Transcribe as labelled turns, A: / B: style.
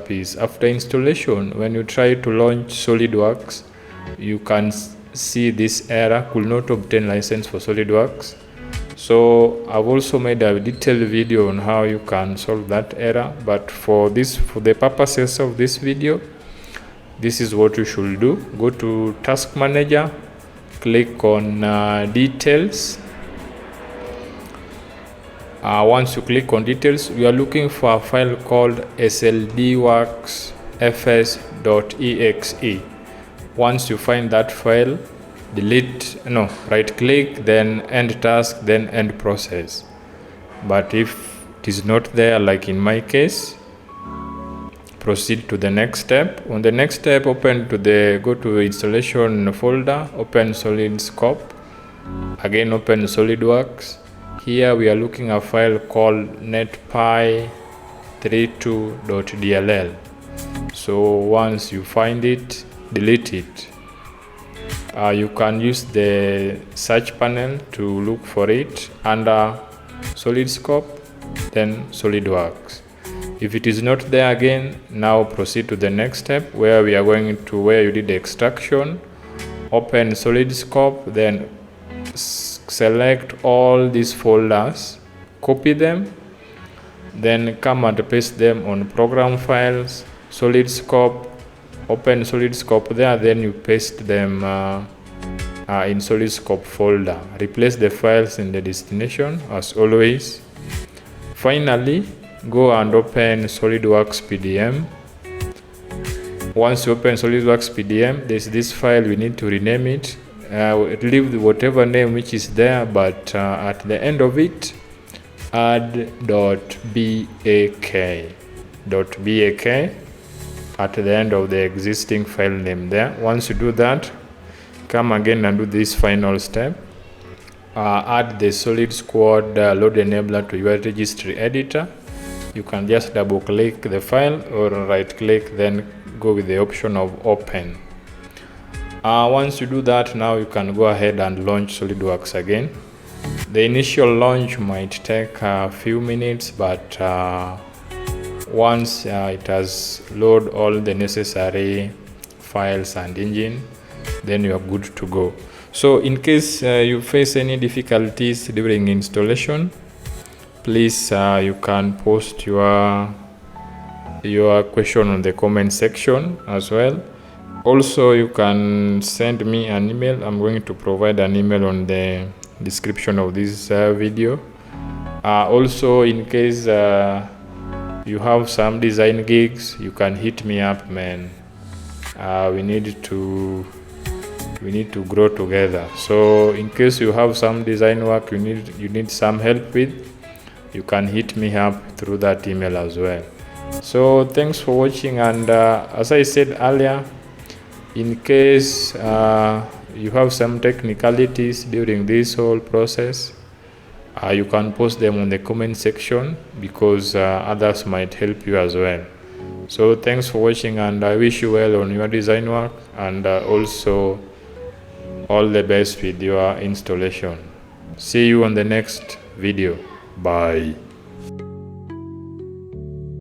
A: up is after installation, when you try to launch SolidWorks, you can see this error, could not obtain license for SolidWorks. So I've also made a detailed video on how you can solve that error, but for the purposes of this video, this is what you should do. Go to Task Manager, click on Details. Once you click on Details, we are looking for a file called SLDWorksFS.exe. Once you find that file, right click, then end task, then end process. But if it is not there, like in my case, proceed to the next step. On the next step, go to installation folder, open SolidScope, again open SolidWorks. Here we are looking at a file called netpy32.dll. So once you find it, delete it. You can use the search panel to look for it under SolidScope, then SolidWorks. If it is not there again, now proceed to the next step where we are going to where you did the extraction. Open SolidScope, then select all these folders, copy them, then come and paste them on program files, SolidScope. Open SolidScope there, then you paste them in SolidScope folder. Replace the files in the destination as always. Finally, go and open SolidWorks PDM. Once you open SolidWorks PDM, there's this file, we need to rename it. Leave whatever name which is there, but at the end of it, add .bak at the end of the existing file name there. Once you do that, come again and do this final step. Add the Solid Squad load enabler to your registry editor. You can just double click the file or right click, then go with the option of open. Once you do that, now you can go ahead and launch SolidWorks again. The initial launch might take a few minutes, but once it has loaded all the necessary files and engine, then you are good to go. So in case you face any difficulties during installation, please you can post your question on the comment section as well. Also, you can send me an email. I'm going to provide an email on the description of this video. Also, in case you have some design gigs, you can hit me up, man. We need to grow together. So in case you have some design work you need some help with, you can hit me up through that email as well. So thanks for watching, and as I said earlier, in case you have some technicalities during this whole process, you can post them on the comment section, because others might help you as well. So thanks for watching, and I wish you well on your design work, and also all the best with your installation. See you on the next video. Bye.